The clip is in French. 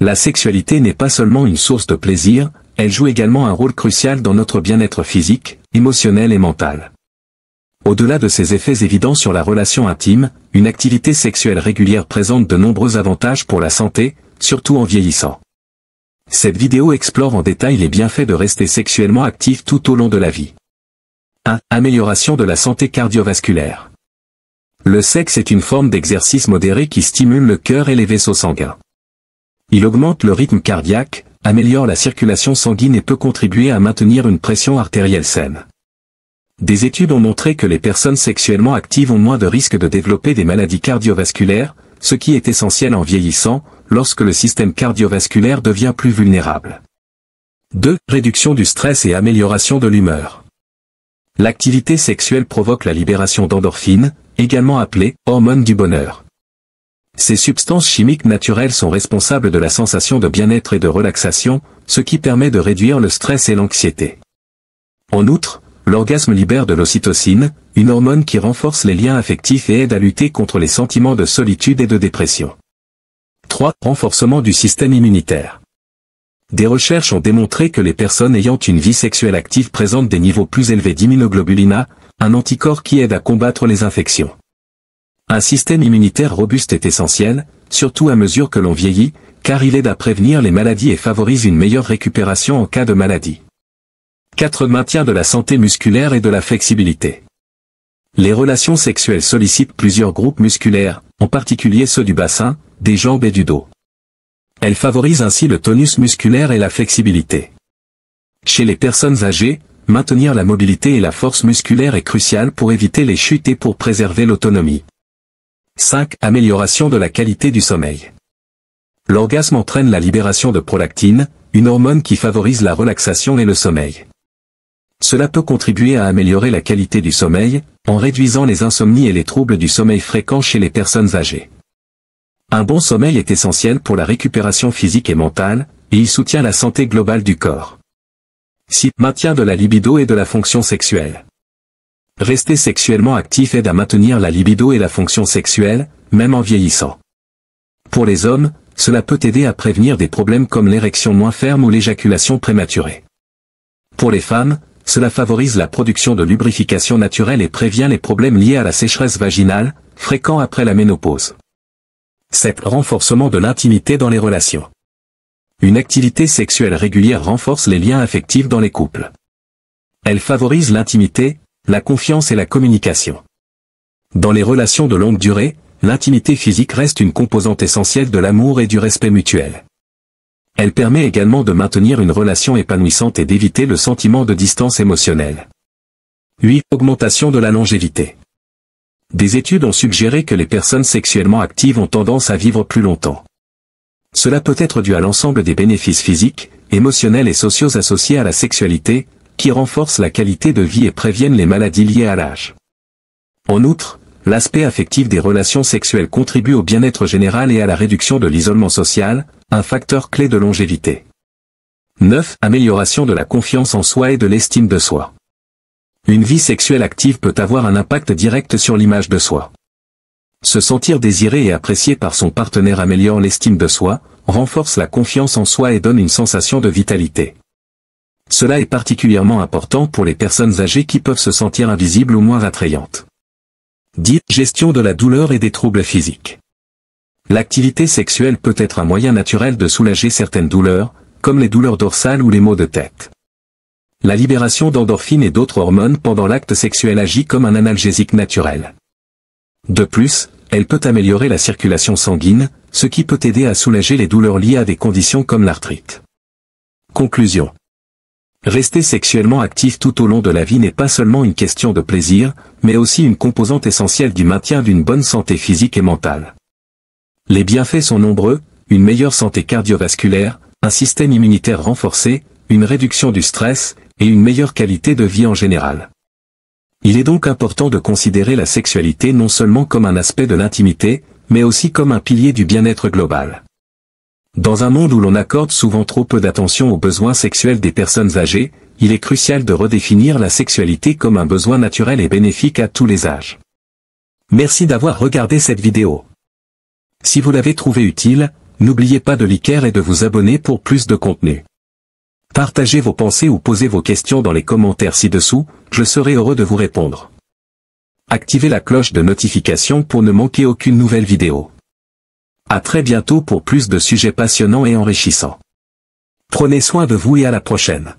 La sexualité n'est pas seulement une source de plaisir, elle joue également un rôle crucial dans notre bien-être physique, émotionnel et mental. Au-delà de ses effets évidents sur la relation intime, une activité sexuelle régulière présente de nombreux avantages pour la santé, surtout en vieillissant. Cette vidéo explore en détail les bienfaits de rester sexuellement actif tout au long de la vie. 1. Amélioration de la santé cardiovasculaire. Le sexe est une forme d'exercice modéré qui stimule le cœur et les vaisseaux sanguins. Il augmente le rythme cardiaque, améliore la circulation sanguine et peut contribuer à maintenir une pression artérielle saine. Des études ont montré que les personnes sexuellement actives ont moins de risques de développer des maladies cardiovasculaires, ce qui est essentiel en vieillissant, lorsque le système cardiovasculaire devient plus vulnérable. 2. Réduction du stress et amélioration de l'humeur. L'activité sexuelle provoque la libération d'endorphines, également appelées hormones du bonheur. Ces substances chimiques naturelles sont responsables de la sensation de bien-être et de relaxation, ce qui permet de réduire le stress et l'anxiété. En outre, l'orgasme libère de l'ocytocine, une hormone qui renforce les liens affectifs et aide à lutter contre les sentiments de solitude et de dépression. 3. Renforcement du système immunitaire. Des recherches ont démontré que les personnes ayant une vie sexuelle active présentent des niveaux plus élevés d'immunoglobuline A, un anticorps qui aide à combattre les infections. Un système immunitaire robuste est essentiel, surtout à mesure que l'on vieillit, car il aide à prévenir les maladies et favorise une meilleure récupération en cas de maladie. 4. Maintien de la santé musculaire et de la flexibilité. Les relations sexuelles sollicitent plusieurs groupes musculaires, en particulier ceux du bassin, des jambes et du dos. Elles favorisent ainsi le tonus musculaire et la flexibilité. Chez les personnes âgées, maintenir la mobilité et la force musculaire est crucial pour éviter les chutes et pour préserver l'autonomie. 5. Amélioration de la qualité du sommeil. L'orgasme entraîne la libération de prolactine, une hormone qui favorise la relaxation et le sommeil. Cela peut contribuer à améliorer la qualité du sommeil, en réduisant les insomnies et les troubles du sommeil fréquents chez les personnes âgées. Un bon sommeil est essentiel pour la récupération physique et mentale, et il soutient la santé globale du corps. 6. Maintien de la libido et de la fonction sexuelle. Rester sexuellement actif aide à maintenir la libido et la fonction sexuelle, même en vieillissant. Pour les hommes, cela peut aider à prévenir des problèmes comme l'érection moins ferme ou l'éjaculation prématurée. Pour les femmes, cela favorise la production de lubrification naturelle et prévient les problèmes liés à la sécheresse vaginale, fréquents après la ménopause. 7. Renforcement de l'intimité dans les relations. Une activité sexuelle régulière renforce les liens affectifs dans les couples. Elle favorise l'intimité, la confiance et la communication. Dans les relations de longue durée, l'intimité physique reste une composante essentielle de l'amour et du respect mutuel. Elle permet également de maintenir une relation épanouissante et d'éviter le sentiment de distance émotionnelle. 8. Augmentation de la longévité. Des études ont suggéré que les personnes sexuellement actives ont tendance à vivre plus longtemps. Cela peut être dû à l'ensemble des bénéfices physiques, émotionnels et sociaux associés à la sexualité, qui renforcent la qualité de vie et préviennent les maladies liées à l'âge. En outre, l'aspect affectif des relations sexuelles contribue au bien-être général et à la réduction de l'isolement social, un facteur clé de longévité. 9. Amélioration de la confiance en soi et de l'estime de soi. Une vie sexuelle active peut avoir un impact direct sur l'image de soi. Se sentir désiré et apprécié par son partenaire améliore l'estime de soi, renforce la confiance en soi et donne une sensation de vitalité. Cela est particulièrement important pour les personnes âgées qui peuvent se sentir invisibles ou moins attrayantes. 10. Gestion de la douleur et des troubles physiques. L'activité sexuelle peut être un moyen naturel de soulager certaines douleurs, comme les douleurs dorsales ou les maux de tête. La libération d'endorphines et d'autres hormones pendant l'acte sexuel agit comme un analgésique naturel. De plus, elle peut améliorer la circulation sanguine, ce qui peut aider à soulager les douleurs liées à des conditions comme l'arthrite. Conclusion. Rester sexuellement actif tout au long de la vie n'est pas seulement une question de plaisir, mais aussi une composante essentielle du maintien d'une bonne santé physique et mentale. Les bienfaits sont nombreux, une meilleure santé cardiovasculaire, un système immunitaire renforcé, une réduction du stress, et une meilleure qualité de vie en général. Il est donc important de considérer la sexualité non seulement comme un aspect de l'intimité, mais aussi comme un pilier du bien-être global. Dans un monde où l'on accorde souvent trop peu d'attention aux besoins sexuels des personnes âgées, il est crucial de redéfinir la sexualité comme un besoin naturel et bénéfique à tous les âges. Merci d'avoir regardé cette vidéo. Si vous l'avez trouvée utile, N'oubliez pas de liker et de vous abonner pour plus de contenu. Partagez vos pensées ou posez vos questions dans les commentaires ci-dessous, je serai heureux de vous répondre. Activez la cloche de notification pour ne manquer aucune nouvelle vidéo. À très bientôt pour plus de sujets passionnants et enrichissants. Prenez soin de vous et à la prochaine.